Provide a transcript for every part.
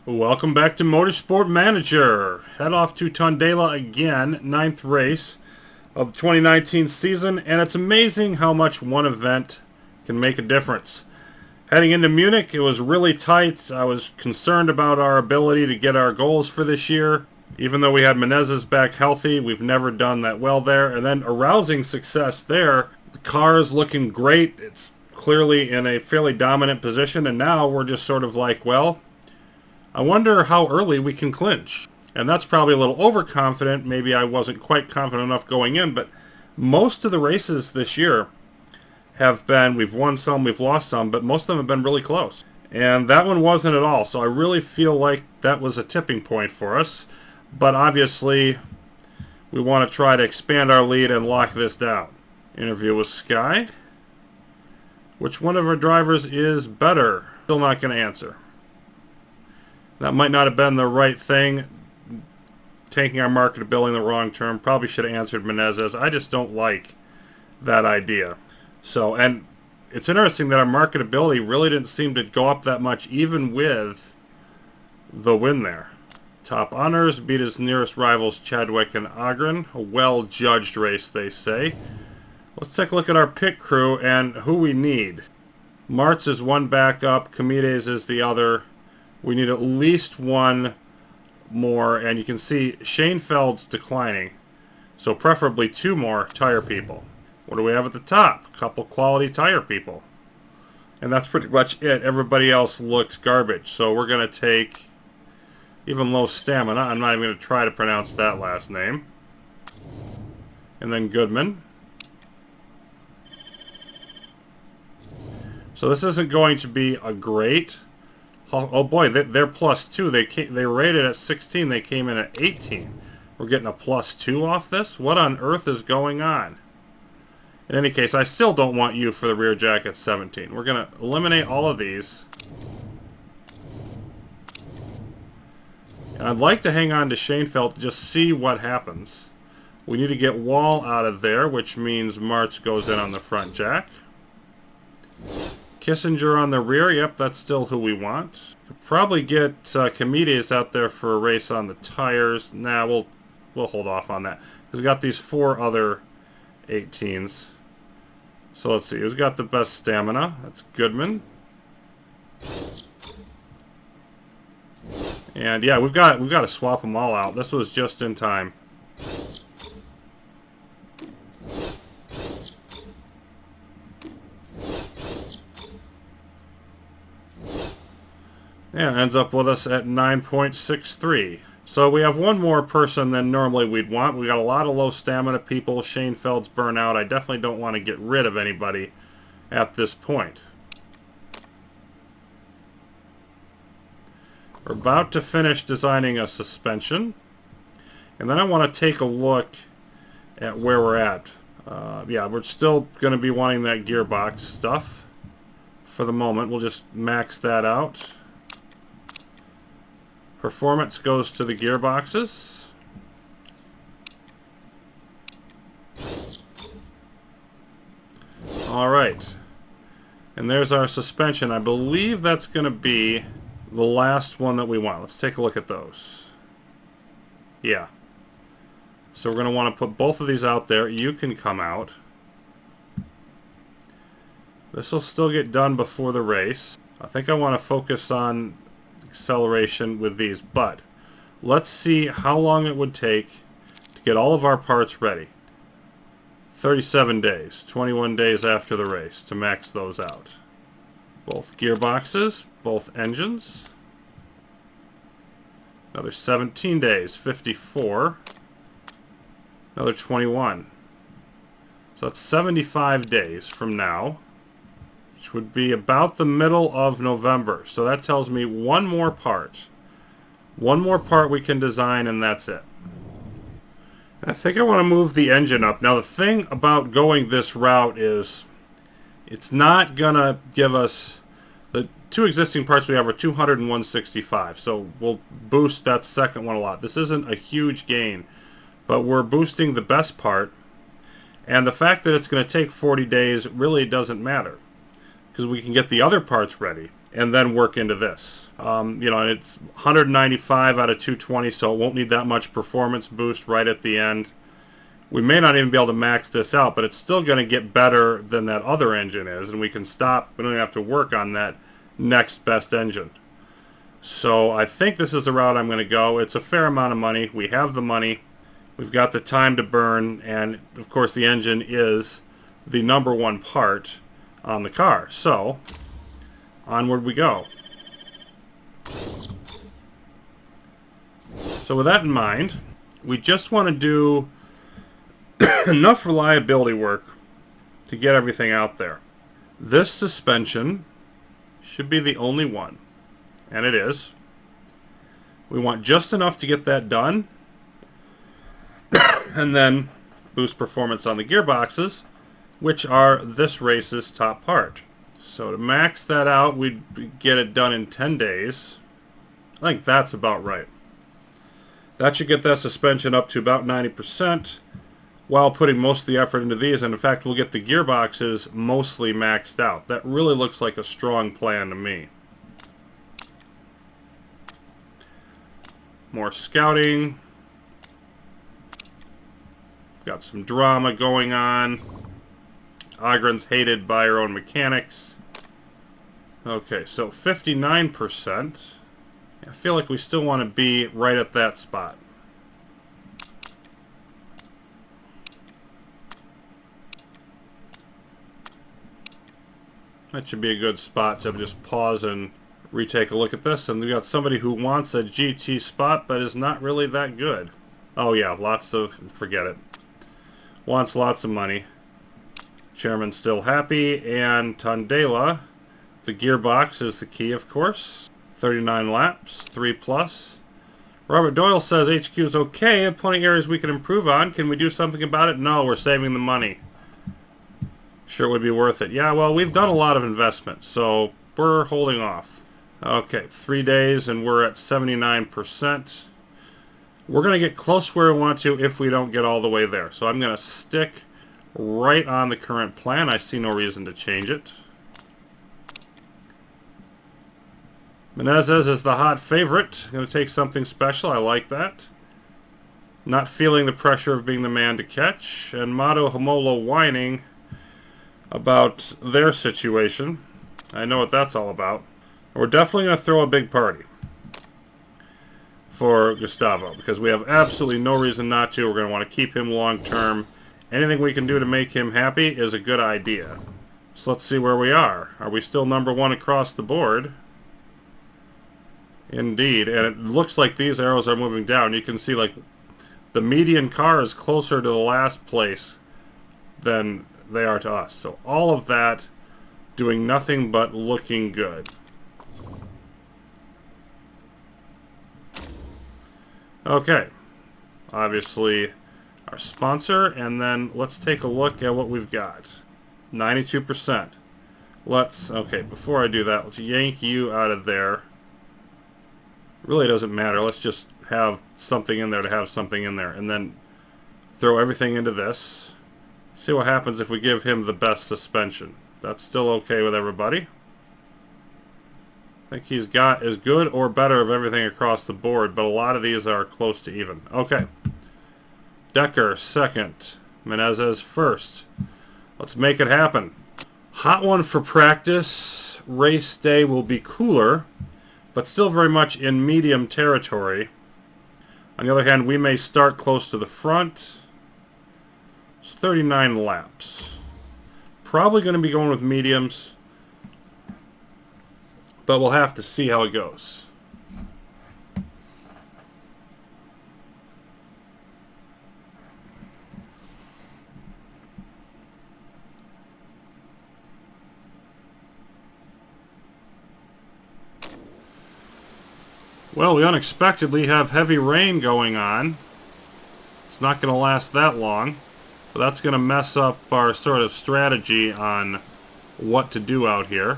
Welcome back to Motorsport Manager. Head off to Tondela again, 9th race of the 2019 season, and it's amazing how much one event can make a difference. Heading into Munich, it was really tight. I was concerned about our ability to get our goals for this year. Even though we had Menezes back healthy, we've never done that well there. And then a rousing success there. The car is looking great. It's clearly in a fairly dominant position, and now we're just sort of like, well, I wonder how early we can clinch. And that's probably a little overconfident. Maybe I wasn't quite confident enough going in, but most of the races this year have been, we've won some, we've lost some, but most of them have been really close. And that one wasn't at all. So I really feel like that was a tipping point for us. But obviously, we want to try to expand our lead and lock this down. Interview with Sky. Which one of our drivers is better? Still not going to answer. That might not have been the right thing. Taking our marketability in the wrong term. Probably should have answered Menezes. I just don't like that idea. So, and it's interesting that our marketability really didn't seem to go up that much, even with the win there. Top honors, beat his nearest rivals Chadwick and Ogren. A well-judged race, they say. Let's take a look at our pit crew and who we need. Martz is one backup. Comides is the other. We need at least one more, and you can see Schoenfeld's declining. So preferably two more tire people. What do we have at the top? A couple quality tire people. And that's pretty much it. Everybody else looks garbage. So we're going to take even low stamina. I'm not even going to try to pronounce that last name. And then Goodman. So this isn't going to be a great... Oh boy, they're +2. They rated at 16. They came in at 18. We're getting a +2 off this? What on earth is going on? In any case, I still don't want you for the rear jacket 17. We're going to eliminate all of these. And I'd like to hang on to Schoenfeld to just see what happens. We need to get Wall out of there, which means Martz goes in on the front jack. Kissinger on the rear. Yep, that's still who we want. Could probably get Comides out there for a race on the tires. Nah, we'll hold off on that. Because we got these 4 other 18s. So let's see. Who's got the best stamina? That's Goodman. And yeah, we've got to swap them all out. This was just in time. Yeah, ends up with us at 9.63. So we have one more person than normally we'd want. We got a lot of low stamina people. Schoenfeld's burnout. I definitely don't want to get rid of anybody at this point. We're about to finish designing a suspension. And then I want to take a look at where we're at. Yeah, we're still going to be wanting that gearbox stuff. For the moment, we'll just max that out. Performance goes to the gearboxes. Alright. And there's our suspension. I believe that's going to be the last one that we want. Let's take a look at those. Yeah. So we're going to want to put both of these out there. You can come out. This will still get done before the race. I think I want to focus on acceleration with these, but let's see how long it would take to get all of our parts ready. 37 days, 21 days after the race to max those out. Both gearboxes, both engines. Another 17 days, 54. Another 21. So that's 75 days from now, which would be about the middle of November. So that tells me one more part. One more part we can design, and that's it. I think I want to move the engine up. Now, the thing about going this route is it's not going to give us... The 2 existing parts we have are 200 and 165. So we'll boost that second one a lot. This isn't a huge gain, but we're boosting the best part. And the fact that it's going to take 40 days really doesn't matter, because we can get the other parts ready and then work into this. You know, and it's 195 out of 220, so it won't need that much performance boost right at the end. We may not even be able to max this out, but it's still going to get better than that other engine is, and we can stop. We don't have to work on that next best engine. So I think this is the route I'm going to go. It's a fair amount of money. We have the money. We've got the time to burn, and of course the engine is the #1 part on the car. So onward we go. So with that in mind, we just want to do enough reliability work to get everything out there. This suspension should be the only one, and it is. We want just enough to get that done, and then boost performance on the gearboxes, which are this race's top part. So to max that out, we'd get it done in 10 days. I think that's about right. That should get that suspension up to about 90%, while putting most of the effort into these, and in fact we'll get the gearboxes mostly maxed out. That really looks like a strong plan to me. More scouting. Got some drama going on. Ogren's hated by her own mechanics. Okay, so 59%. I feel like we still want to be right at that spot. That should be a good spot to just pause and retake a look at this. And we got somebody who wants a GT spot but is not really that good. Oh yeah, lots of, forget it. Wants lots of money. Chairman's still happy, and Tondela, the gearbox is the key, of course. 39 laps, 3+. Robert Doyle says HQ is okay and plenty of areas we can improve on. Can we do something about it? No, we're saving the money. Sure, it would be worth it. Yeah, well, we've done a lot of investment, so we're holding off. Okay, 3 days and we're at 79%. We're going to get close where we want to if we don't get all the way there. So I'm going to stick right on the current plan. I see no reason to change it. Menezes is the hot favorite. Going to take something special. I like that. Not feeling the pressure of being the man to catch. And Mato Homolo whining about their situation. I know what that's all about. We're definitely going to throw a big party for Gustavo, because we have absolutely no reason not to. We're going to want to keep him long term. Anything we can do to make him happy is a good idea. So let's see where we are. Are we still #1 across the board? Indeed, and it looks like these arrows are moving down. You can see like the median car is closer to the last place than they are to us. So all of that doing nothing but looking good. Okay, obviously our sponsor, and then let's take a look at what we've got. 92%. Okay, before I do that, let's yank you out of there. Really doesn't matter. Let's just have something in there to have something in there, and then throw everything into this. See what happens if we give him the best suspension. That's still okay with everybody. I think he's got as good or better of everything across the board, but a lot of these are close to even. Okay. Decker second. Menezes first. Let's make it happen. Hot one for practice. Race day will be cooler, but still very much in medium territory. On the other hand, we may start close to the front. It's 39 laps. Probably going to be going with mediums, but we'll have to see how it goes. Well, we unexpectedly have heavy rain going on. It's not going to last that long, but that's going to mess up our sort of strategy on what to do out here.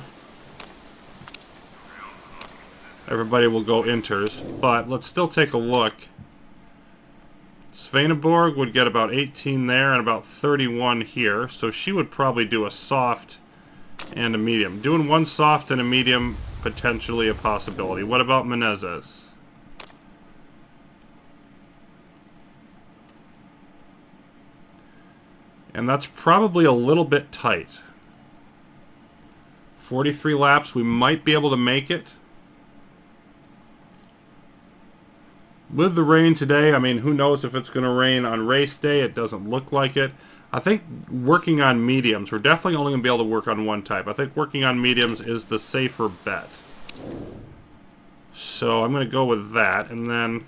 Everybody will go inters, but let's still take a look. Svaneborg would get about 18 there and about 31 here, so she would probably do a soft and a medium. Doing one soft and a medium potentially a possibility. What about Menezes? And that's probably a little bit tight. 43 laps, we might be able to make it. With the rain today, I mean, who knows if it's going to rain on race day. It doesn't look like it. I think working on mediums, we're definitely only going to be able to work on one type. I think working on mediums is the safer bet. So I'm going to go with that. And then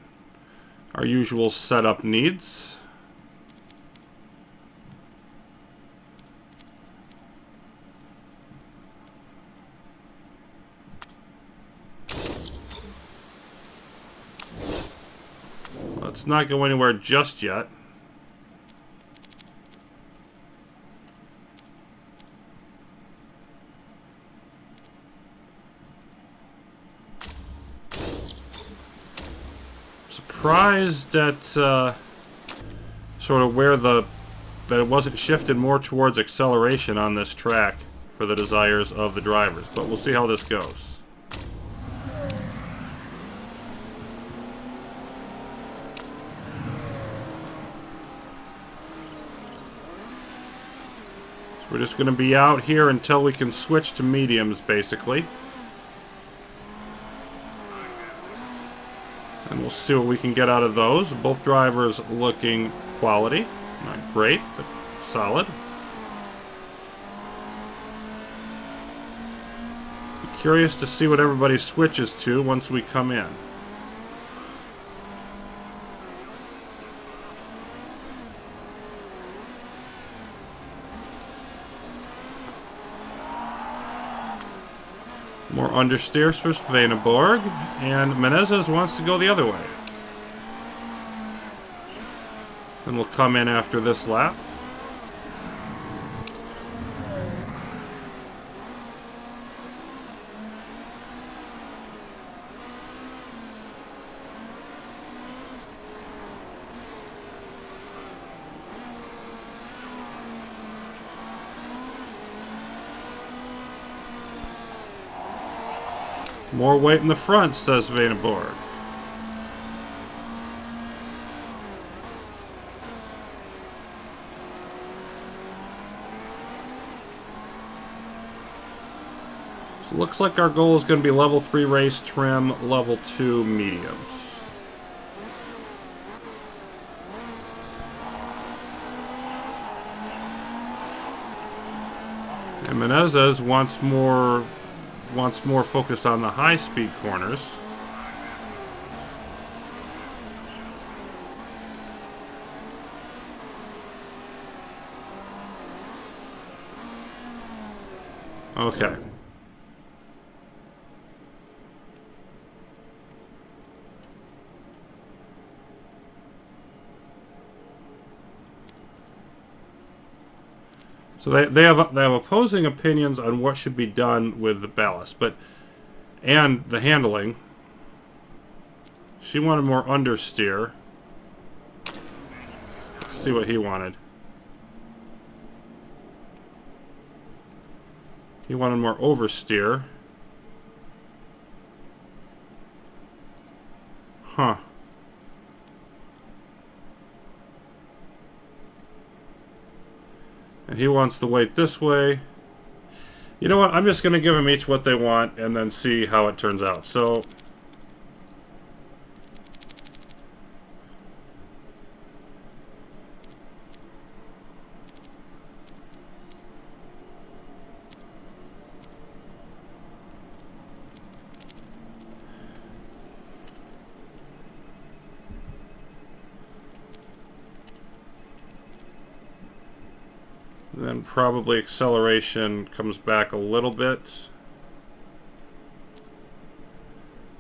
our usual setup needs. Let's not go anywhere just yet. Surprised at sort of where that it wasn't shifted more towards acceleration on this track for the desires of the drivers, but we'll see how this goes. So we're just going to be out here until we can switch to mediums, basically. And we'll see what we can get out of those. Both drivers looking quality. Not great, but solid. Be curious to see what everybody switches to once we come in. More understeers for Svaneborg, and Menezes wants to go the other way. Then we'll come in after this lap. More weight in the front, says Svaneborg. So it looks like our goal is going to be level 3 race trim, level 2 mediums. And Menezes wants more focus on the high-speed corners. Okay. So they have opposing opinions on what should be done with the ballast, and the handling. She wanted more understeer. Let's see what he wanted. He wanted more oversteer. Huh. And he wants the weight this way. You know what? I'm just going to give them each what they want and then see how it turns out. So then probably acceleration comes back a little bit.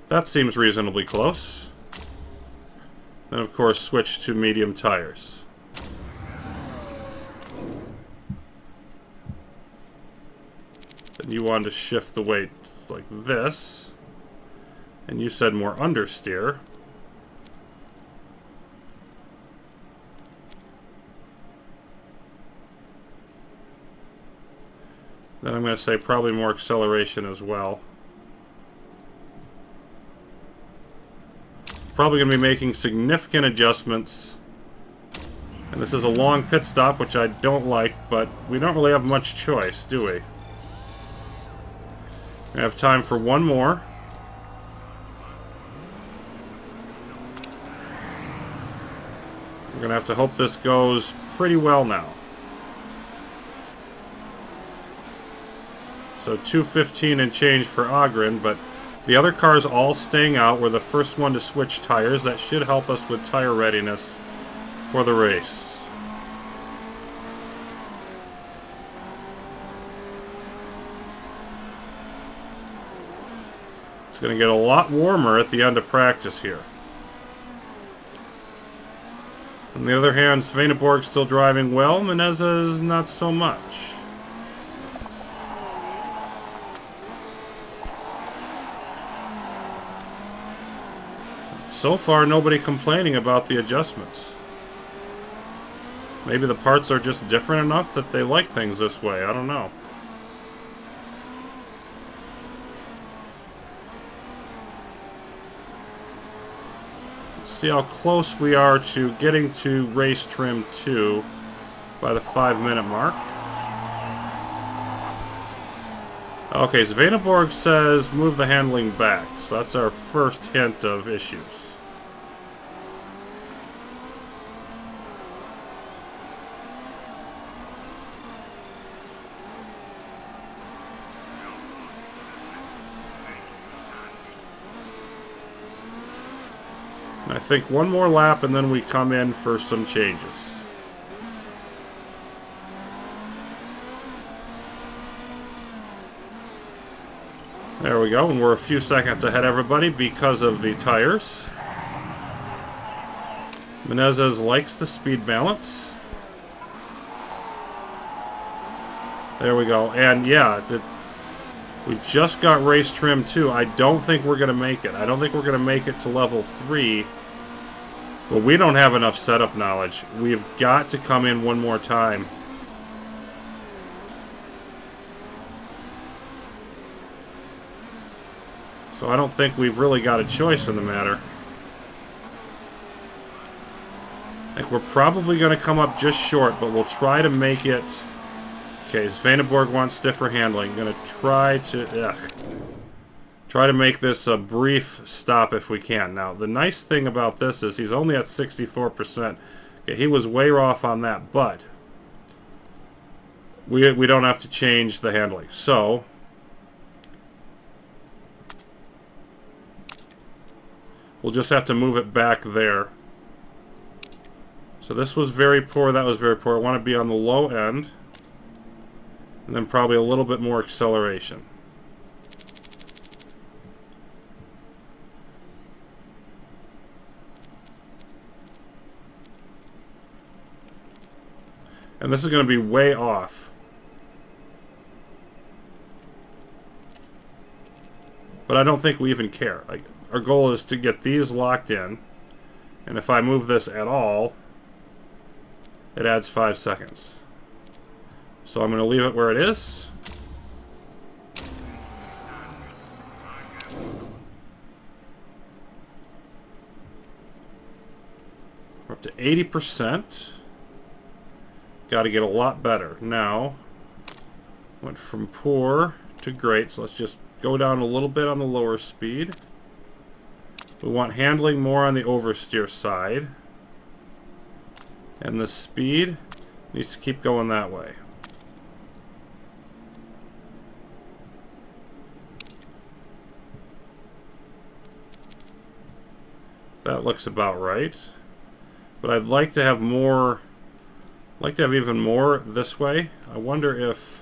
That seems reasonably close. Then of course switch to medium tires. Then you wanted to shift the weight like this. And you said more understeer. Then I'm going to say probably more acceleration as well. probably going to be making significant adjustments. And this is a long pit stop, which I don't like, but we don't really have much choice, do we? We have time for one more. We're going to have to hope this goes pretty well now. So 2:15 and change for Ogren, but the other cars all staying out. We're the first one to switch tires. That should help us with tire readiness for the race. It's going to get a lot warmer at the end of practice here. On the other hand, Svaneborg's still driving well. Menezes not so much. So far, nobody complaining about the adjustments. Maybe the parts are just different enough that they like things this way. I don't know. Let's see how close we are to getting to race trim 2 by the 5-minute mark. Okay, Svaneborg says move the handling back. So that's our first hint of issues. I think one more lap and then we come in for some changes. There we go, and we're a few seconds ahead, everybody, because of the tires. Menezes likes the speed balance. There we go, and yeah, we just got race trim 2. I don't think we're going to make it. I don't think we're going to make it to level 3. But we don't have enough setup knowledge. We've got to come in one more time. So I don't think we've really got a choice in the matter. I think we're probably going to come up just short, but we'll try to make it. Okay, Svaneborg wants stiffer handling. Going to try to make this a brief stop if we can. Now, the nice thing about this is he's only at 64%. Okay, he was way off on that, but we don't have to change the handling. So we'll just have to move it back there. So this was very poor, that was very poor. I want to be on the low end. And then probably a little bit more acceleration. And this is going to be way off. But I don't think we even care. Like, our goal is to get these locked in. And if I move this at all, it adds 5 seconds. So I'm going to leave it where it is. We're up to 80%. Got to get a lot better. Now, went from poor to great, so let's just go down a little bit on the lower speed. We want handling more on the oversteer side. And the speed needs to keep going that way. That looks about right. But I'd like to have more, even more this way. I wonder if,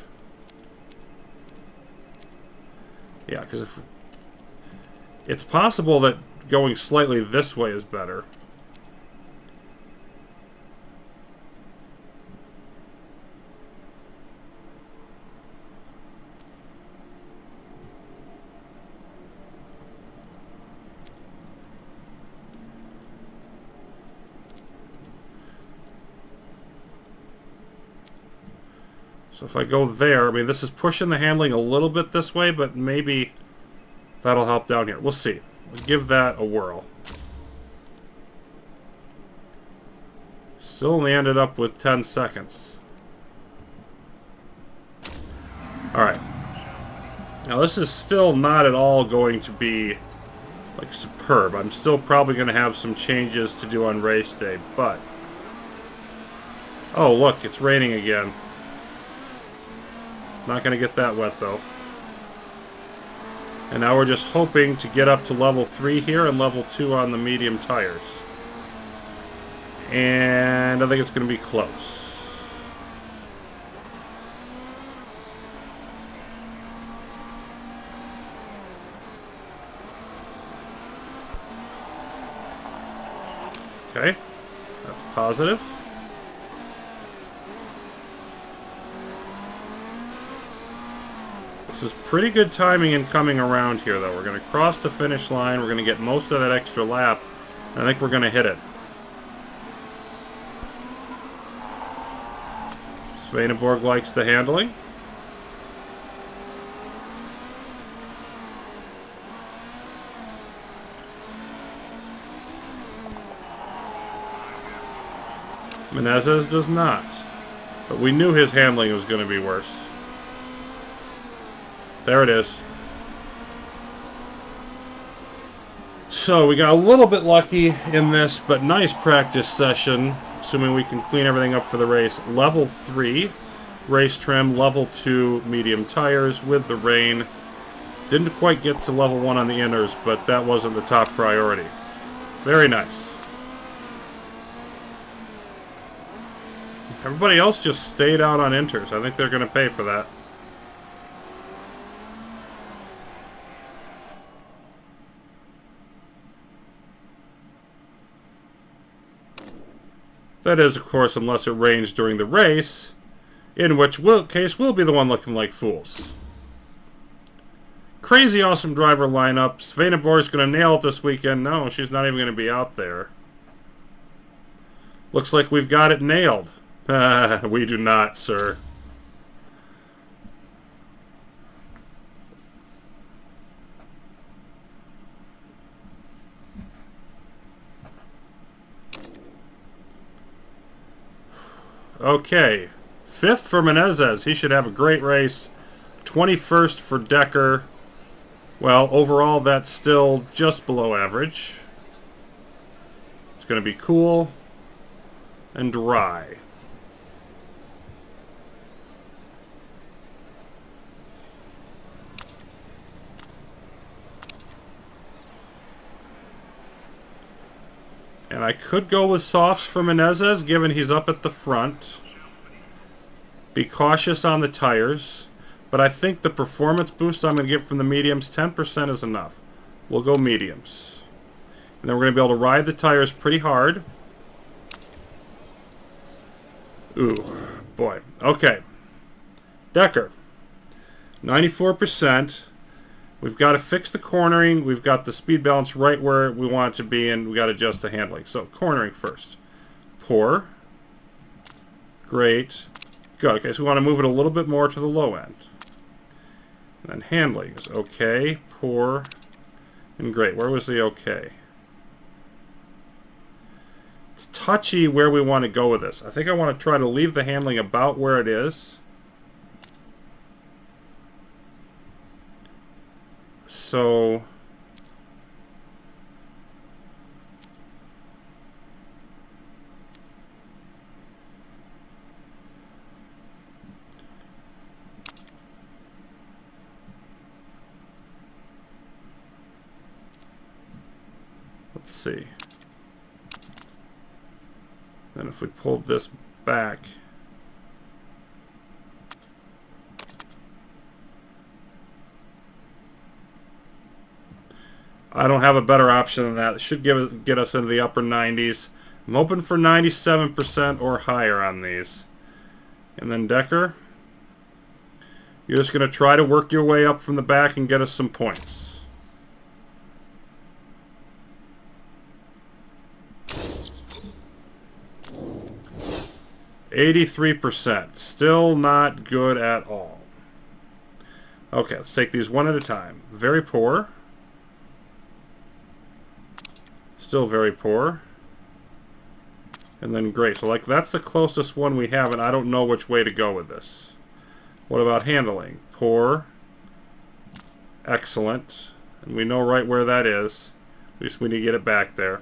yeah, because if it's possible that going slightly this way is better. So if I go there, I mean, this is pushing the handling a little bit this way, but maybe that'll help down here. We'll see. We'll give that a whirl. Still only ended up with 10 seconds. Alright. Now this is still not at all going to be like superb. I'm still probably going to have some changes to do on race day, but... Oh, look, it's raining again. Not going to get that wet, though. And now we're just hoping to get up to level 3 here and level 2 on the medium tires. And I think it's going to be close. Okay, that's positive. This is pretty good timing in coming around here, though. We're going to cross the finish line. We're going to get most of that extra lap. And I think we're going to hit it. Swedenborg likes the handling. Menezes does not. But we knew his handling was going to be worse. There it is. So we got a little bit lucky in this, but nice practice session. Assuming we can clean everything up for the race. Level 3 race trim, level 2 medium tires with the rain. Didn't quite get to level 1 on the inners, but that wasn't the top priority. Very nice. Everybody else just stayed out on inters. I think they're going to pay for that. That is, of course, unless it rains during the race, in which case we'll be the one looking like fools. Crazy awesome driver lineup. Swedenborg's going to nail it this weekend. No, she's not even going to be out there. Looks like we've got it nailed. We do not, sir. Okay. 5th for Menezes. He should have a great race. 21st for Decker. Well, overall, that's still just below average. It's going to be cool and dry. And I could go with softs for Menezes, given he's up at the front. Be cautious on the tires. But I think the performance boost I'm going to get from the mediums, 10% is enough. We'll go mediums. And then we're going to be able to ride the tires pretty hard. Ooh, boy. Okay. Decker. 94%. We've got to fix the cornering. We've got the speed balance right where we want it to be, and we've got to adjust the handling. So, cornering first. Poor. Great. Good. Okay, so we want to move it a little bit more to the low end. And then handling is okay, poor, and great. Where was the okay? It's touchy where we want to go with this. I think I want to try to leave the handling about where it is. So let's see. Then if we pull this back, I don't have a better option than that. It should get us into the upper 90s. I'm hoping for 97% or higher on these. And then Decker, you're just going to try to work your way up from the back and get us some points. %. Still not good at all. Okay, let's take these one at a time. Very poor. Still very poor. And then great. So like that's the closest one we have, and I don't know which way to go with this. What about handling? Poor. Excellent. And we know right where that is. At least we need to get it back there.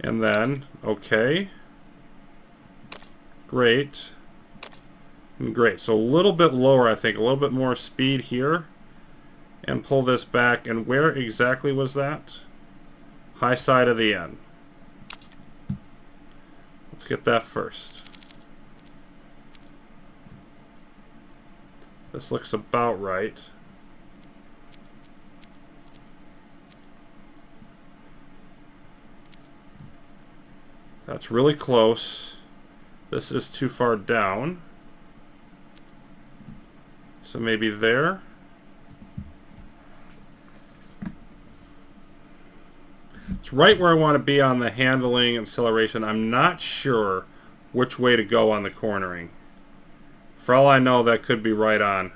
And then, okay. Great. And great. So a little bit lower, I think. A little bit more speed here. And pull this back. And where exactly was that? High side of the end. Let's get that first. This looks about right. That's really close. This is too far down. So maybe there. It's right where I want to be on the handling and acceleration. I'm not sure which way to go on the cornering. For all I know, that could be right on. I'm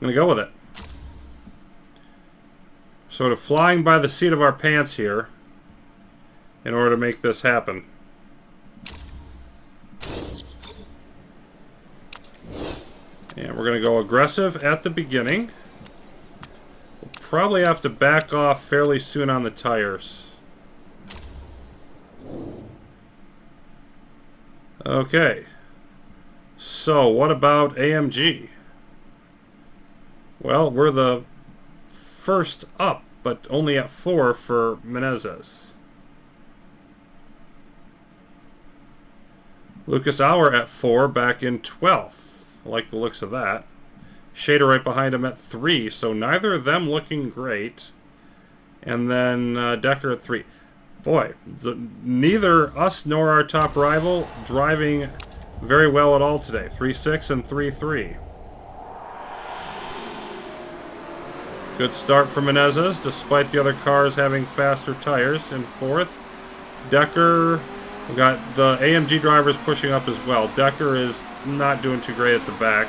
going to go with it. Sort of flying by the seat of our pants here in order to make this happen. And we're going to go aggressive at the beginning. We'll probably have to back off fairly soon on the tires. Okay. So, what about AMG? Well, we're the first up, but only at 4 for Menezes. Lucas Auer at 4, back in 12th. I like the looks of that. Shader right behind him at 3, so neither of them looking great. And then Decker at 3. Boy, neither us nor our top rival driving very well at all today. 3.6 and 3.3. Good start for Menezes, despite the other cars having faster tires in 4th. Decker, we got the AMG drivers pushing up as well. Decker is not doing too great at the back.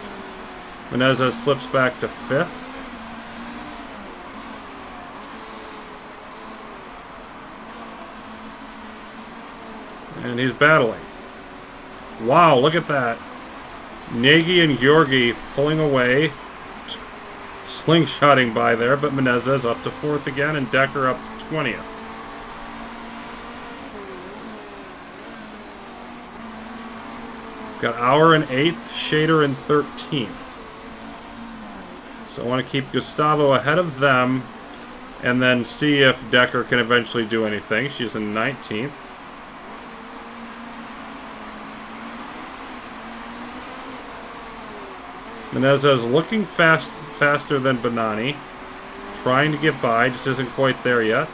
Menezes slips back to 5th. And he's battling. Wow, look at that. Nagy and Georgi pulling away. Slingshotting by there, but Menezes up to 4th again, and Decker up to 20th. Got Auer in 8th, Shader in 13th. So I want to keep Gustavo ahead of them, and then see if Decker can eventually do anything. She's in 19th. Menezes looking faster than Bonani. Trying to get by, just isn't quite there yet.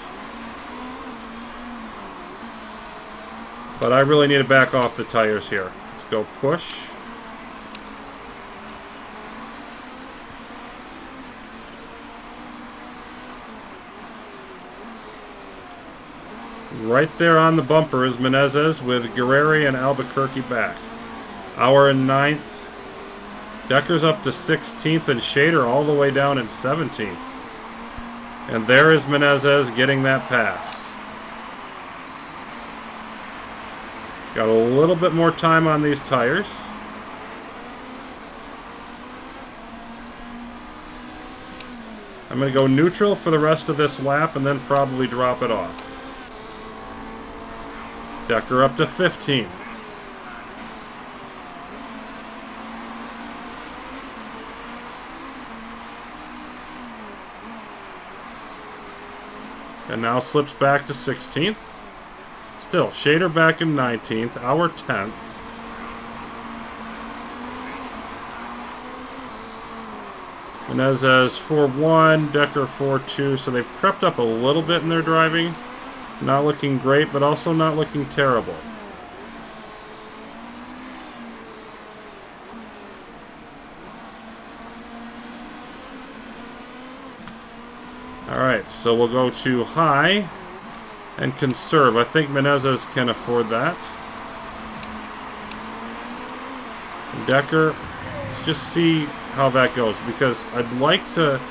But I really need to back off the tires here. Let's go push. Right there on the bumper is Menezes with Guerreri and Albuquerque back. Auer in 9th. Decker's up to 16th and Shader all the way down in 17th. And there is Menezes getting that pass. Got a little bit more time on these tires. I'm going to go neutral for the rest of this lap and then probably drop it off. Decker up to 15th. And now slips back to 16th. Still, Shader back in 19th. Auer 10th. Menezes 4-1, Decker 4-2. So they've crept up a little bit in their driving. Not looking great, but also not looking terrible. Alright, so we'll go to high and conserve. I think Menezes can afford that. Decker, let's just see how that goes, because I'd like to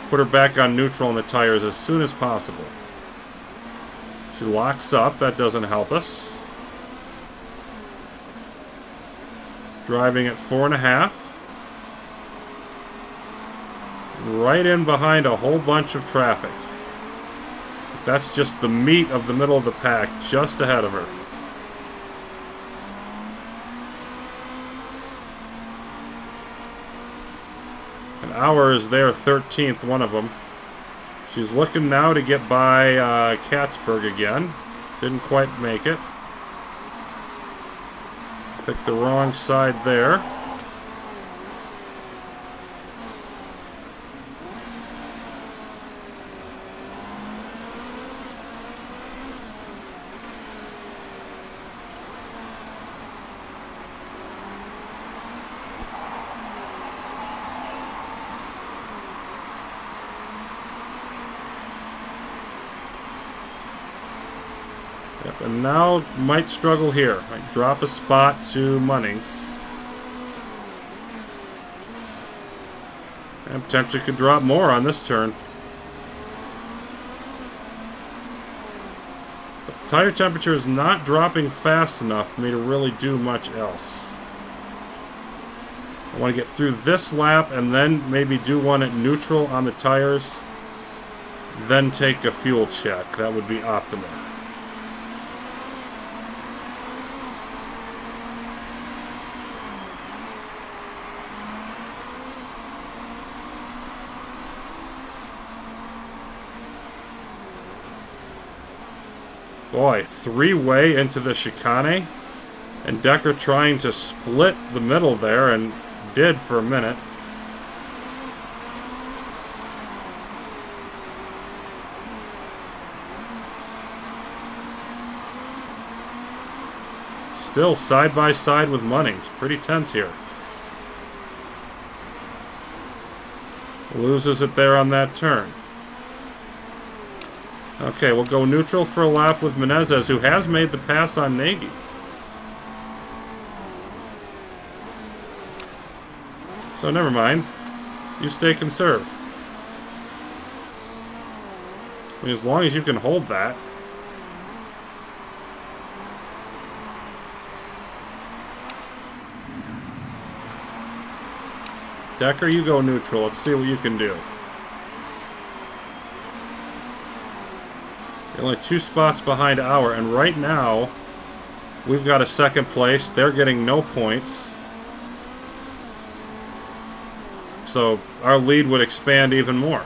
put her back on neutral on the tires as soon as possible. She locks up. That doesn't help us. Driving at 4.5. Right in behind a whole bunch of traffic. That's just the meat of the middle of the pack, just ahead of her. An hour is there, 13th, one of them. She's looking now to get by Katzberg again. Didn't quite make it. Picked the wrong side there. Yep, and now might struggle here. Might drop a spot to Munnings. And potentially could drop more on this turn. But the tire temperature is not dropping fast enough for me to really do much else. I want to get through this lap and then maybe do one at neutral on the tires. Then take a fuel check. That would be optimal. Boy, three-way into the chicane, and Decker trying to split the middle there, and did for a minute. Still side by side with Munnings. Pretty tense here. Loses it there on that turn. Okay, we'll go neutral for a lap with Menezes, who has made the pass on Nagy. So never mind. You stay conserve. I mean, as long as you can hold that. Decker, you go neutral. Let's see what you can do. You're only 2 spots behind Auer, and right now we've got a second place. They're getting no points. So our lead would expand even more.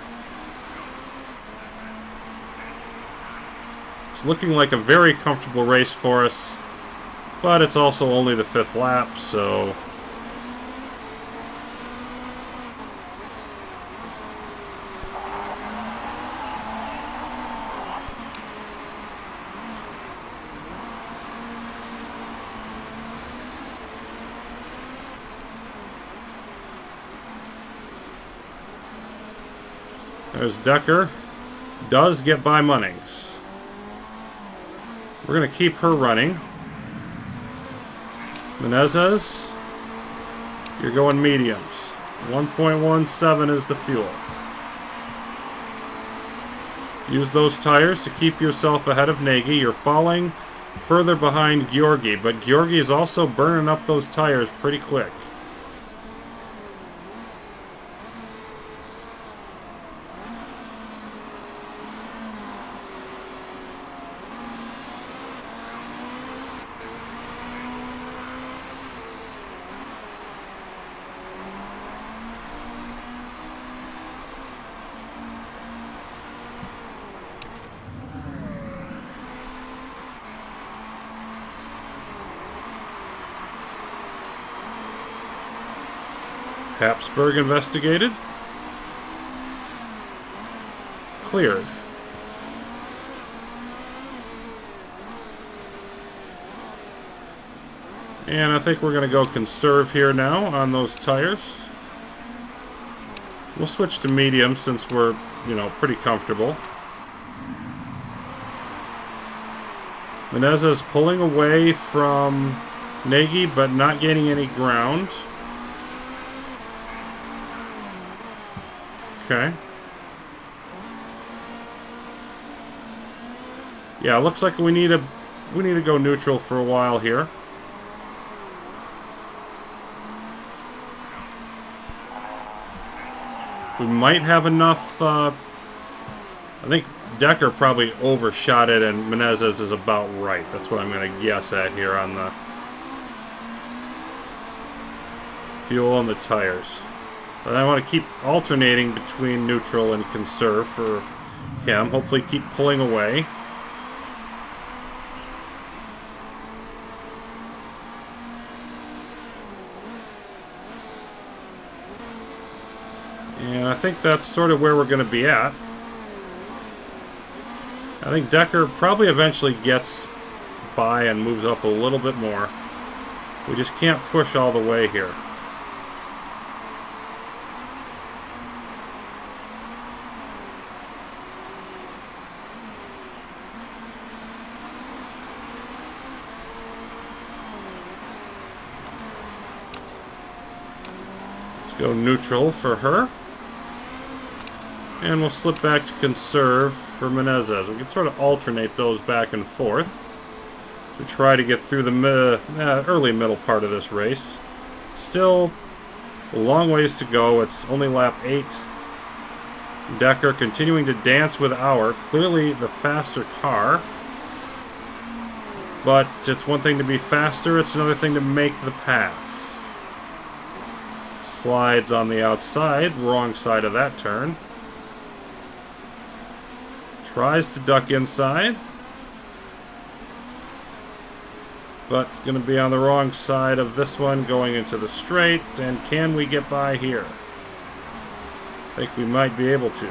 It's looking like a very comfortable race for us, but it's also only the 5th lap, so... There's Decker. Does get by Munnings. We're going to keep her running. Menezes, you're going mediums. 1.17 is the fuel. Use those tires to keep yourself ahead of Nagy. You're falling further behind Georgi, but Georgi is also burning up those tires pretty quick. Habsburg investigated. Cleared. And I think we're going to go conserve here now on those tires. We'll switch to medium since we're, pretty comfortable. Menezes pulling away from Nagy, but not gaining any ground. Okay. Yeah, looks like we need to go neutral for a while here. We might have enough. I think Decker probably overshot it, and Menezes is about right. That's what I'm going to guess at here on the fuel and the tires. But I want to keep alternating between neutral and conserve for him. Hopefully keep pulling away. And I think that's sort of where we're going to be at. I think Decker probably eventually gets by and moves up a little bit more. We just can't push all the way here. Let's go neutral for her. And we'll slip back to conserve for Menezes. We can sort of alternate those back and forth to try to get through the early middle part of this race. Still a long ways to go. It's only lap 8. Decker continuing to dance with Auer. Clearly the faster car. But it's one thing to be faster, it's another thing to make the pass. Slides on the outside, wrong side of that turn. Tries to duck inside, but it's going to be on the wrong side of this one going into the straight. And can we get by here? I think we might be able to.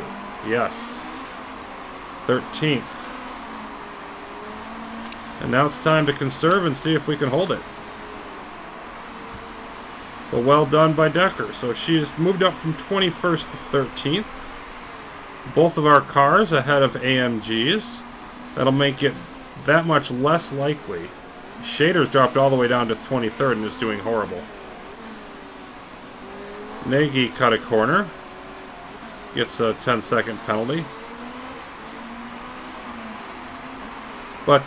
Yes. 13th. And now it's time to conserve and see if we can hold it. But well done by Decker. So she's moved up from 21st to 13th. Both of our cars ahead of AMG's. That'll make it that much less likely. Shader's dropped all the way down to 23rd and is doing horrible. Nagy cut a corner. Gets a 10-second penalty. But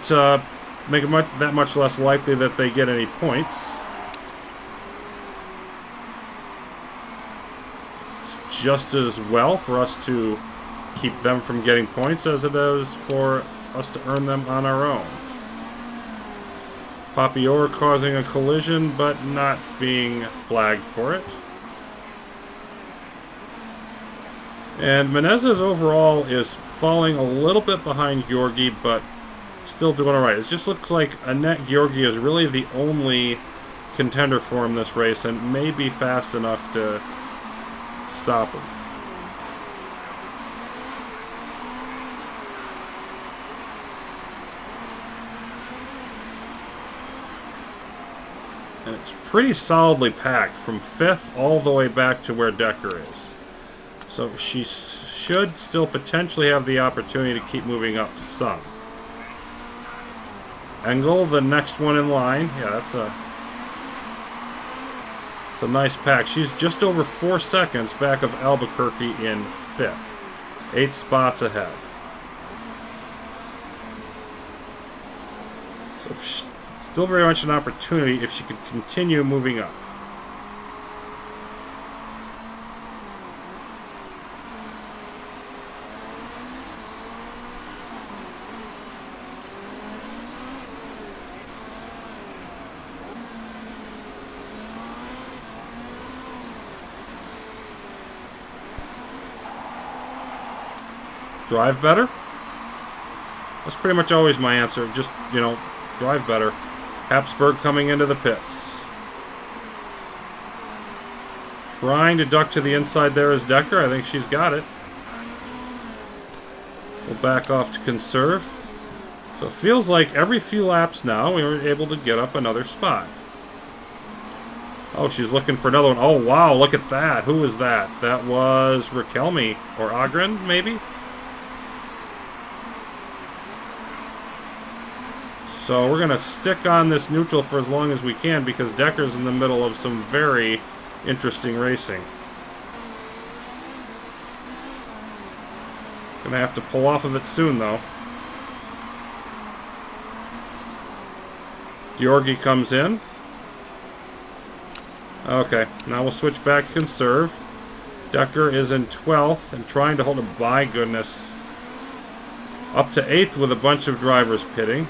make it that much less likely that they get any points. It's just as well for us to keep them from getting points as it is for us to earn them on our own. Papior causing a collision but not being flagged for it. And Menezes overall is falling a little bit behind Georgi, but still doing alright. It just looks like Annette Georgi is really the only contender for him this race and may be fast enough to stop him. And it's pretty solidly packed from 5th all the way back to where Decker is. So she should still potentially have the opportunity to keep moving up some. Engel, the next one in line. Yeah, it's a nice pack. She's just over 4 seconds back of Albuquerque in 5th. 8 spots ahead. So still very much an opportunity if she could continue moving up. Drive better? That's pretty much always my answer. Just, drive better. Habsburg coming into the pits. Trying to duck to the inside there is Decker. I think she's got it. We'll back off to conserve. So it feels like every few laps now we were able to get up another spot. Oh, she's looking for another one. Oh, wow, look at that. Who was that? That was Raquelme or Agren, maybe? So we're going to stick on this neutral for as long as we can because Decker's in the middle of some very interesting racing. Going to have to pull off of it soon, though. Georgi comes in. Okay, now we'll switch back to conserve. Decker is in 12th and trying to hold him. By goodness. Up to 8th with a bunch of drivers pitting.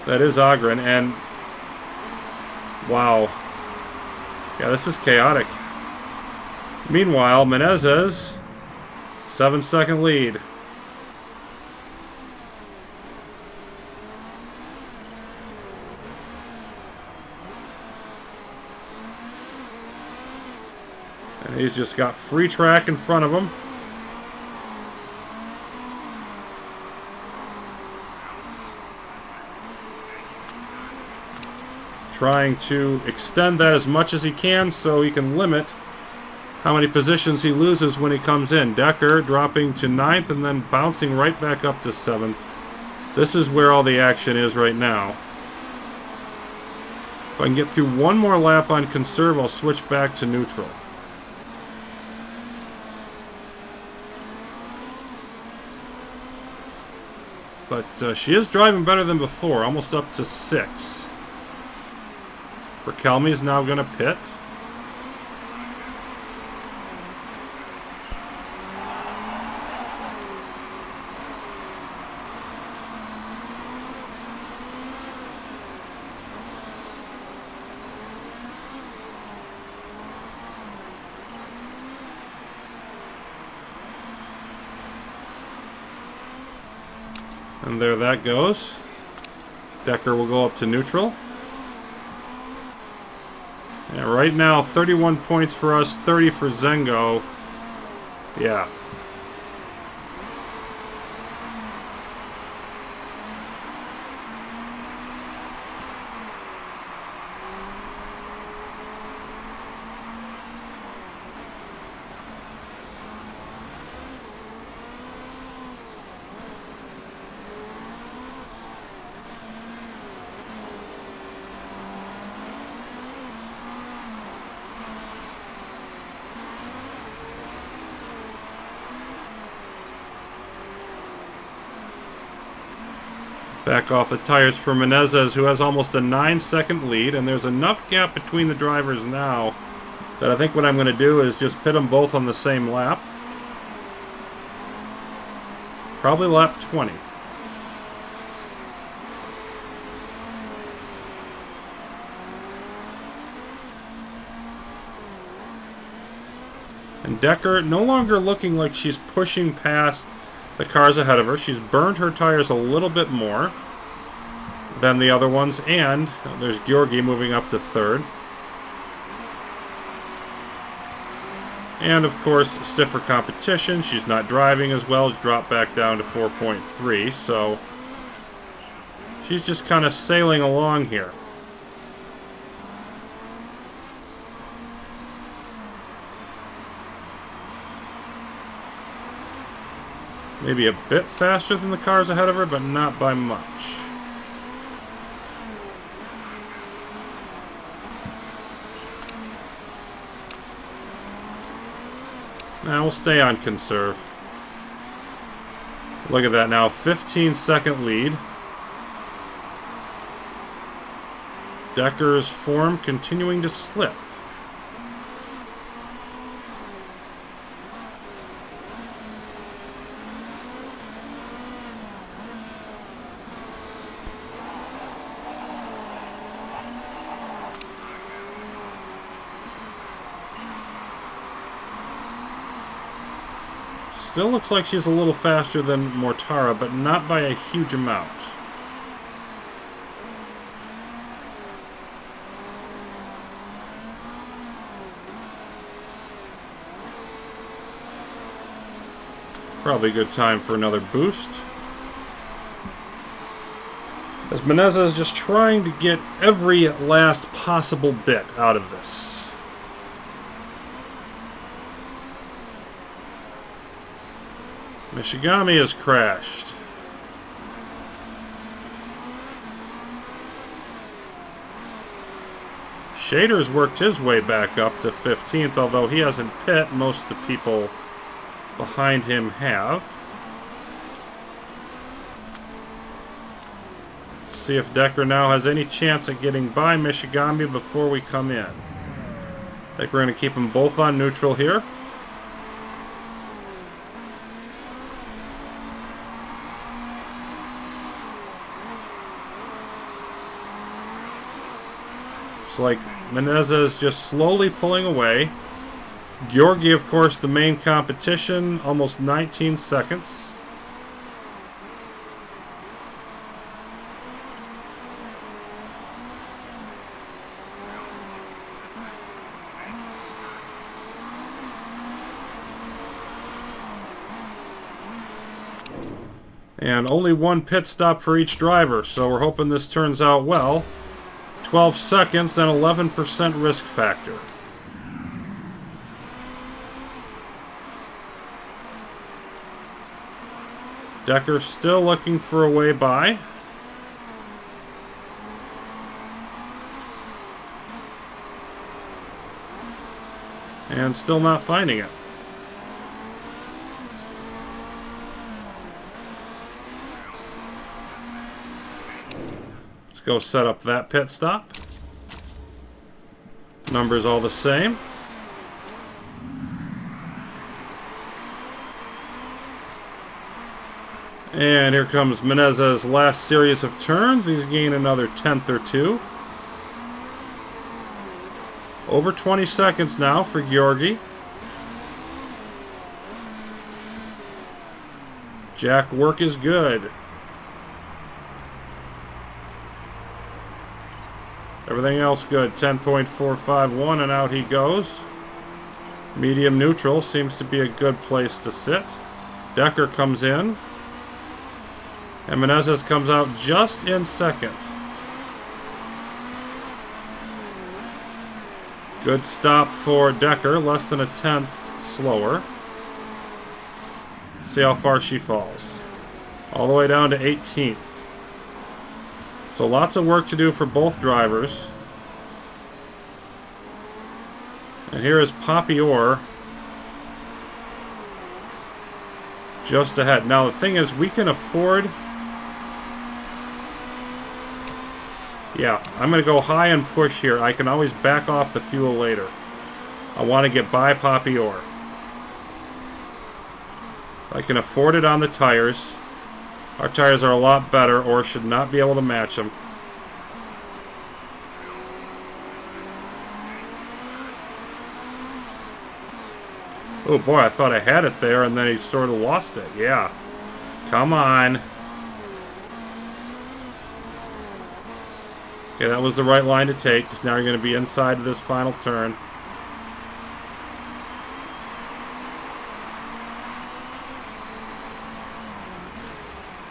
That is Ogren, and wow. Yeah, this is chaotic. Meanwhile, Menezes, 7-second lead. And he's just got free track in front of him. Trying to extend that as much as he can so he can limit how many positions he loses when he comes in. Decker dropping to 9th and then bouncing right back up to 7th. This is where all the action is right now. If I can get through one more lap on conserve, I'll switch back to neutral. But she is driving better than before, almost up to 6. Rakelmi is now going to pit. And there that goes. Decker will go up to neutral. Yeah, right now, 31 points for us, 30 for Zengo. Yeah. Back off the tires for Menezes, who has almost a 9-second lead, and there's enough gap between the drivers now that I think what I'm going to do is just pit them both on the same lap. Probably lap 20. And Decker no longer looking like she's pushing past the cars ahead of her. She's burned her tires a little bit more than the other ones, and there's Georgi moving up to 3rd. And of course, stiffer competition. She's not driving as well. She's dropped back down to 4.3, so she's just kind of sailing along here. Maybe a bit faster than the cars ahead of her, but not by much. Now we'll stay on conserve. Look at that now, 15-second lead. Decker's form continuing to slip. Still looks like she's a little faster than Mortara, but not by a huge amount. Probably a good time for another boost. As Menezes is just trying to get every last possible bit out of this. Mishigami has crashed. Shader's worked his way back up to 15th, although he hasn't pit. Most of the people behind him have. see if Decker now has any chance at getting by Michigami before we come in. I think we're going to keep them both on neutral here. It's like Menezes just slowly pulling away. Georgi, of course, the main competition, almost 19 seconds. And only one pit stop for each driver, so we're hoping this turns out well. 12 seconds and 11% risk factor. Decker still looking for a way by. And still not finding it. Let's go set up that pit stop. Numbers all the same. And here comes Menezes' last series of turns. He's gained another tenth or two. Over 20 seconds now for Georgi. Jack work is good. Everything else good. 10.451 and out he goes. Medium neutral seems to be a good place to sit. Decker comes in. And Menezes comes out just in second. Good stop for Decker, less than a tenth slower. See how far she falls. All the way down to 18th. So lots of work to do for both drivers. And here is Papior just ahead. Now the thing is, we can afford... Yeah, I'm going to go high and push here. I can always back off the fuel later. I want to get by Papior. I can afford it on the tires. Our tires are a lot better, or should not be able to match them. Oh boy, I thought I had it there, and then he sort of lost it. Yeah. Come on. Okay, that was the right line to take, because now you're going to be inside of this final turn.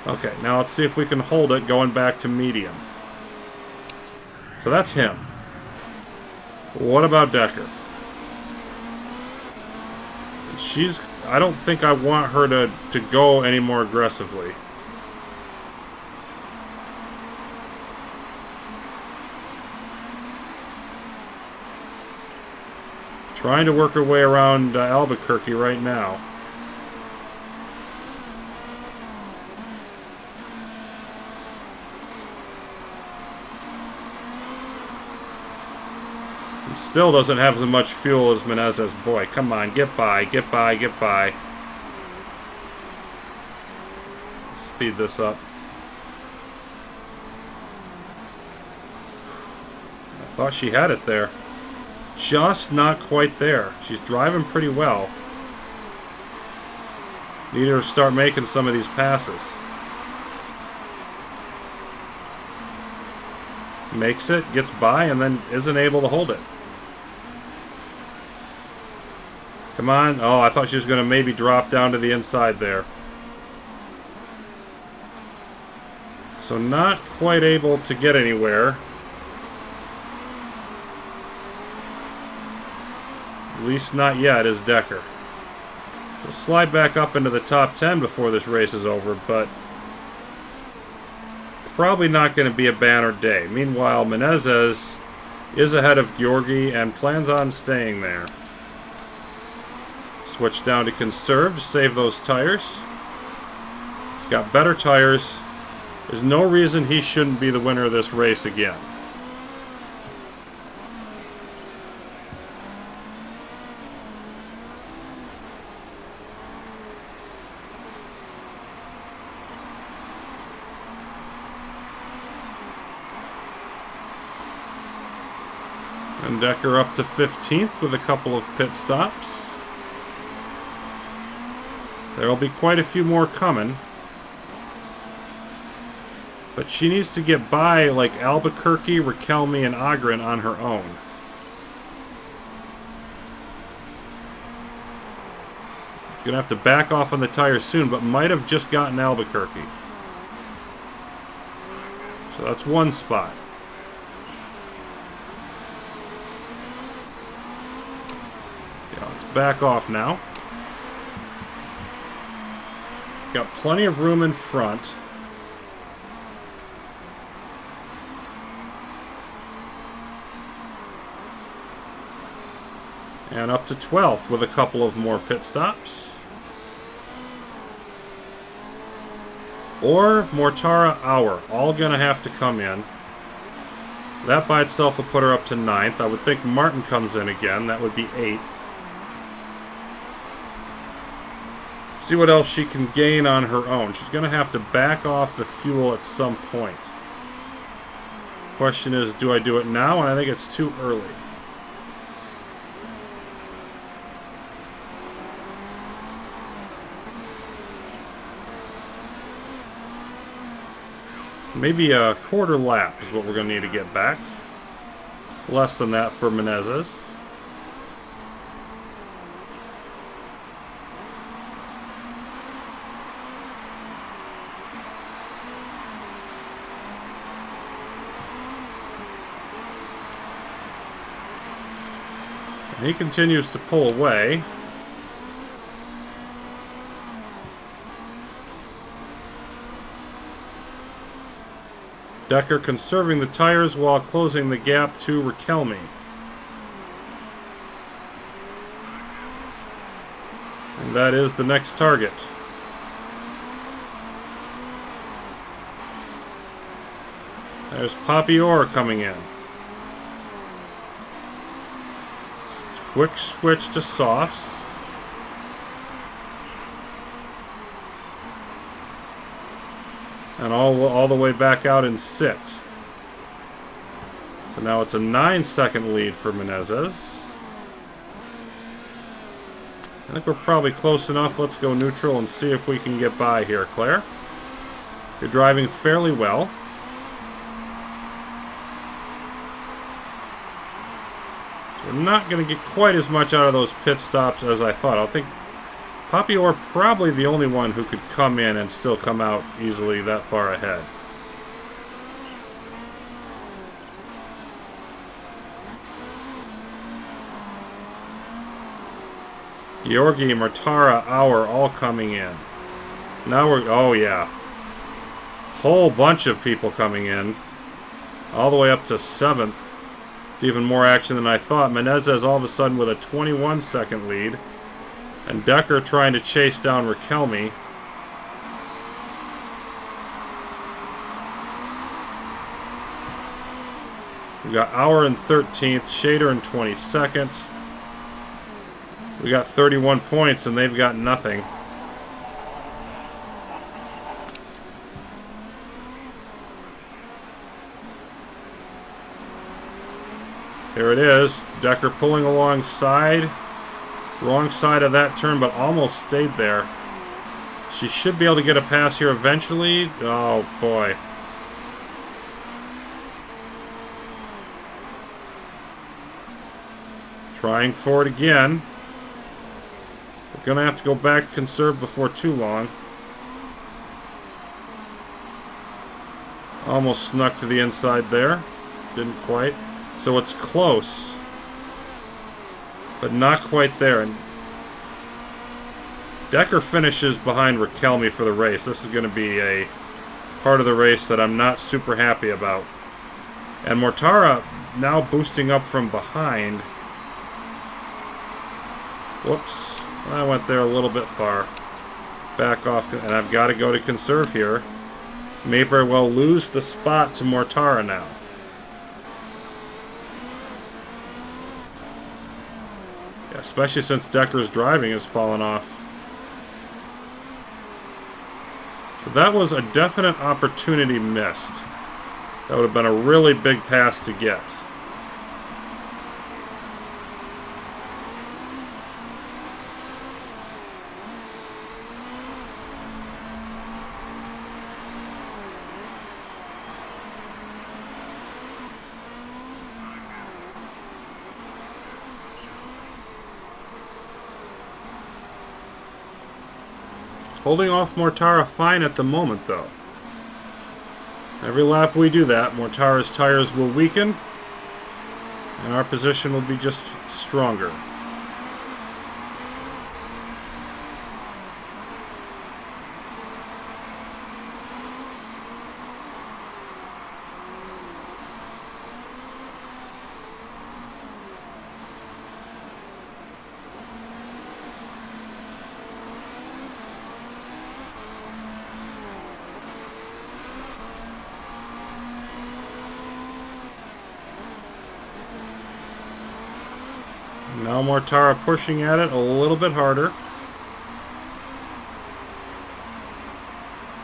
Okay, now let's see if we can hold it going back to medium. So that's him. What about Decker? I don't think I want her to go any more aggressively. Trying to work her way around Albuquerque right now. And still doesn't have as much fuel as Menezes. Boy, come on, get by, get by, get by. Speed this up. I thought she had it there. Just not quite there. She's driving pretty well. Need her to start making some of these passes. Makes it, gets by, and then isn't able to hold it. Come on. Oh, I thought she was going to maybe drop down to the inside there. So not quite able to get anywhere. At least not yet, is Decker. We'll slide back up into the top 10 before this race is over, but probably not going to be a banner day. Meanwhile, Menezes is ahead of Georgi and plans on staying there. Switch down to conserve to save those tires. He's got better tires. There's no reason he shouldn't be the winner of this race again. And Decker up to 15th with a couple of pit stops. There'll be quite a few more coming. But she needs to get by like Albuquerque, Raquelme, and Ogren on her own. She's going to have to back off on the tires soon, but might have just gotten Albuquerque. So that's one spot. Yeah, let's back off now. Got plenty of room in front. And up to 12th with a couple of more pit stops. Or Mortara Auer, all going to have to come in. That by itself will put her up to 9th. I would think Martin comes in again. That would be 8th. See what else she can gain on her own. She's going to have to back off the fuel at some point. Question is, do I do it now? And I think it's too early. Maybe a quarter lap is what we're going to need to get back. Less than that for Menezes. And he continues to pull away. Decker conserving the tires while closing the gap to Raquelme. And that is the next target. There's Poppy Orr coming in. Quick switch to softs. And all the way back out in 6th. So now it's a 9-second lead for Menezes. I think we're probably close enough. Let's go neutral and see if we can get by here, Claire. You're driving fairly well. So we're not going to get quite as much out of those pit stops as I thought. I think Poppy Orr probably the only one who could come in and still come out easily that far ahead. Georgi, Mortara, Auer all coming in. Now we're, oh yeah. Whole bunch of people coming in. All the way up to 7th. It's even more action than I thought. Menezes all of a sudden with a 21-second lead. And Decker trying to chase down Raquelme. We got Auer in 13th, Shader in 22nd. We got 31 points and they've got nothing. Here it is. Decker pulling alongside. Wrong side of that turn, but almost stayed there. She should be able to get a pass here eventually. Oh, boy. Trying for it again. We're going to have to go back conserve before too long. Almost snuck to the inside there. Didn't quite. So it's close. But not quite there. And Decker finishes behind Raquelme for the race. This is going to be a part of the race that I'm not super happy about. And Mortara now boosting up from behind. Whoops. I went there a little bit far. Back off. And I've got to go to conserve here. May very well lose the spot to Mortara now. Yeah, especially since Decker's driving has fallen off. So that was a definite opportunity missed. That would have been a really big pass to get. Holding off Mortara fine at the moment, though. Every lap we do that, Mortara's tires will weaken, and our position will be just stronger. Now Mortara pushing at it a little bit harder.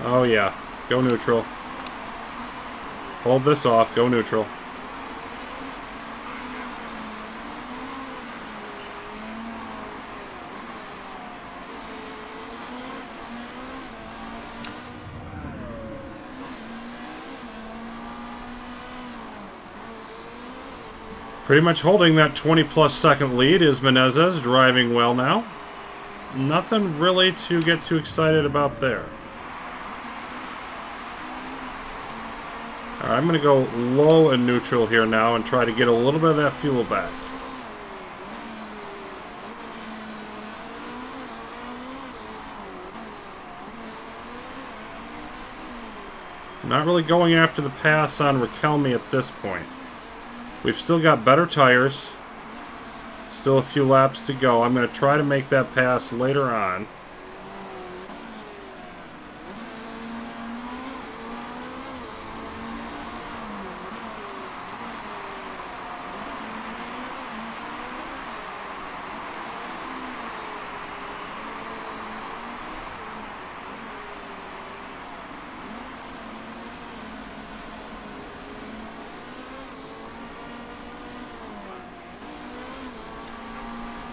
Oh yeah, go neutral. Hold this off, go neutral. Pretty much holding that 20-plus second lead is Menezes, driving well now. Nothing really to get too excited about there. All right, I'm going to go low and neutral here now and try to get a little bit of that fuel back. Not really going after the pass on Raquelme at this point. We've still got better tires. Still a few laps to go. I'm going to try to make that pass later on.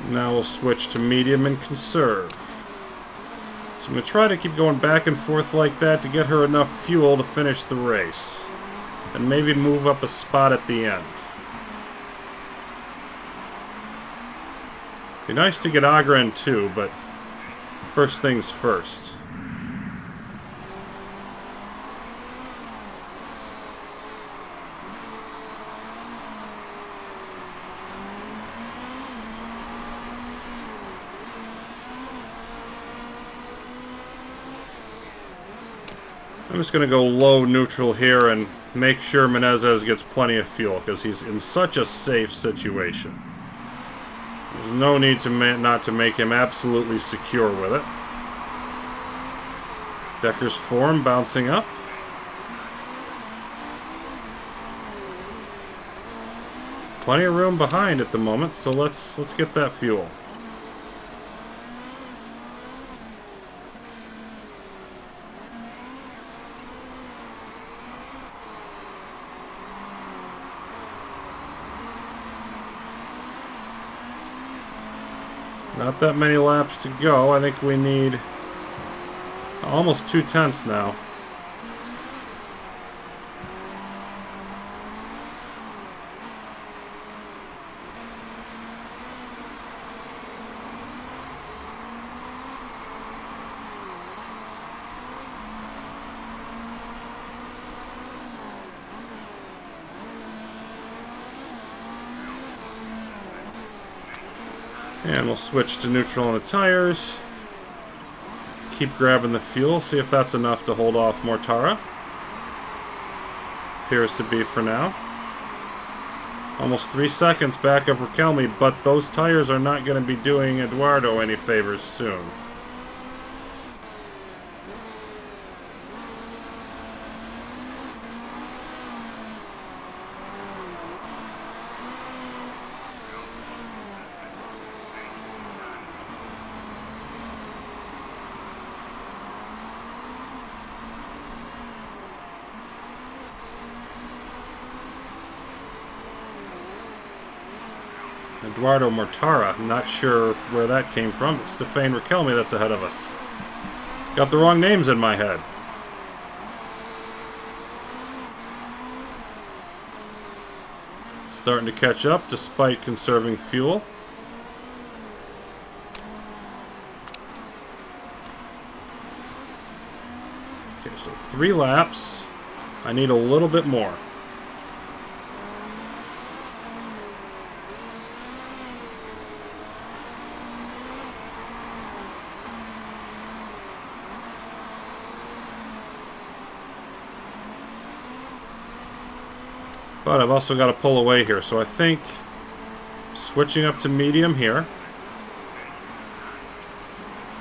Now we'll switch to medium and conserve. So I'm going to try to keep going back and forth like that to get her enough fuel to finish the race. And maybe move up a spot at the end. Be nice to get Agra in too, but first things first. I'm just going to go low neutral here and make sure Menezes gets plenty of fuel because he's in such a safe situation. There's no need to not to make him absolutely secure with it. Decker's form bouncing up. Plenty of room behind at the moment, so let's get that fuel. Not that many laps to go. I think we need almost 2/10 now. And we'll switch to neutral on the tires. Keep grabbing the fuel, see if that's enough to hold off Mortara. Appears to be for now. Almost 3 seconds back of Raquelme, but those tires are not going to be doing Eduardo any favors soon. Eduardo Mortara. I'm not sure where that came from. It's Stefan Raquelme that's ahead of us. Got the wrong names in my head. Starting to catch up despite conserving fuel. Okay, so 3 laps. I need a little bit more. But I've also got to pull away here, so I think switching up to medium here.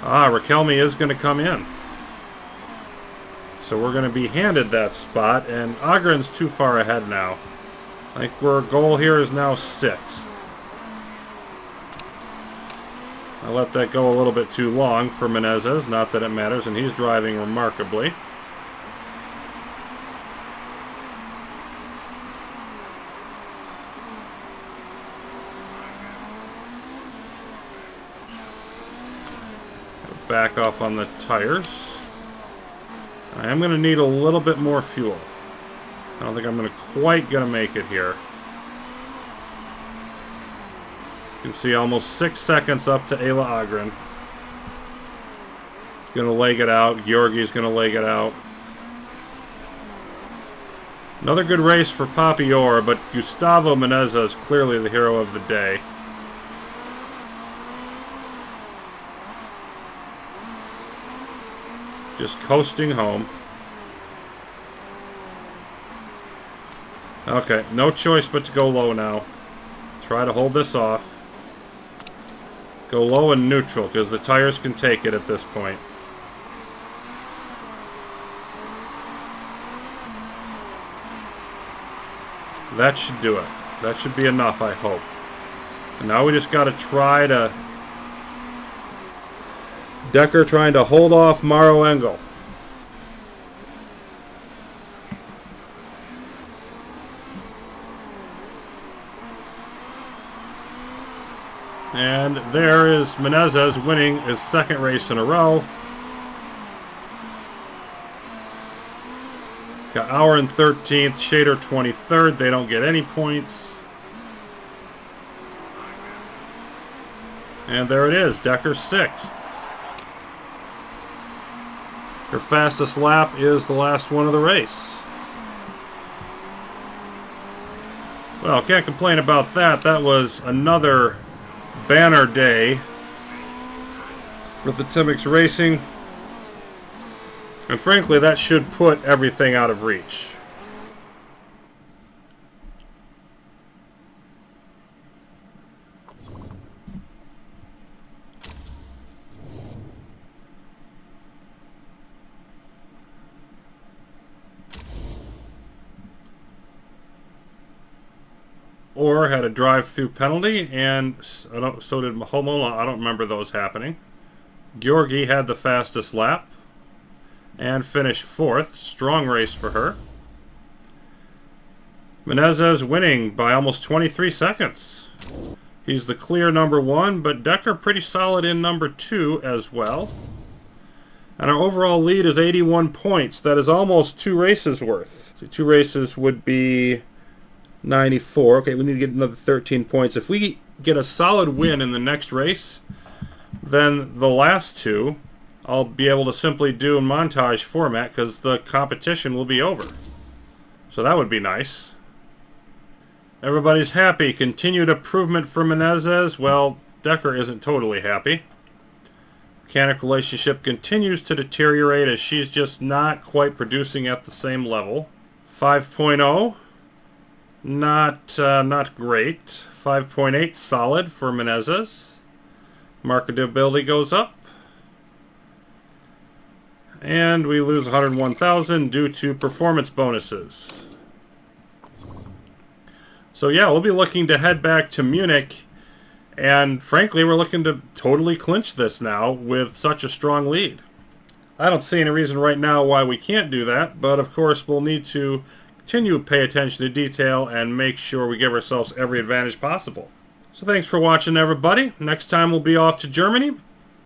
Raquelme is going to come in. So we're going to be handed that spot, and Agren's too far ahead now. I think our goal here is now 6th. I let that go a little bit too long for Menezes, not that it matters, and he's driving remarkably. Back off on the tires. I am going to need a little bit more fuel. I don't think I'm quite going to make it here. You can see almost 6 seconds up to Ayla Agren. He's going to leg it out. Georgi's going to leg it out. Another good race for Papior, but Gustavo Menezes is clearly the hero of the day. Just coasting home. Okay, no choice but to go low now. Try to hold this off. Go low and neutral, because the tires can take it at this point. That should do it. That should be enough, I hope. And now we just got to try to... Decker trying to hold off Maro Engel. And there is Menezes winning his 2nd race in a row. Got Auer in 13th, Shader 23rd. They don't get any points. And there it is, Decker 6th. Her fastest lap is the last one of the race. Well, can't complain about that. That was another banner day for the Timex Racing. And frankly, that should put everything out of reach. Or had a drive-through penalty, and so did Mahomo. I don't remember those happening. Georgi had the fastest lap and finished 4th. Strong race for her. Menezes winning by almost 23 seconds. He's the clear number 1, but Decker pretty solid in number 2 as well. And our overall lead is 81 points. That is almost 2 races worth. So 2 races would be 94. Okay, we need to get another 13 points. If we get a solid win in the next race, then the last 2 I'll be able to simply do in montage format because the competition will be over. So that would be nice. Everybody's happy. Continued improvement for Menezes. Well, Decker isn't totally happy. Mechanic relationship continues to deteriorate as she's just not quite producing at the same level. 5.0. Not great. 5.8 solid for Menezes. Marketability goes up. And we lose 101,000 due to performance bonuses. So yeah, we'll be looking to head back to Munich. And frankly, we're looking to totally clinch this now with such a strong lead. I don't see any reason right now why we can't do that. But of course, we'll need to continue to pay attention to detail and make sure we give ourselves every advantage possible. So thanks for watching, everybody. Next time we'll be off to Germany.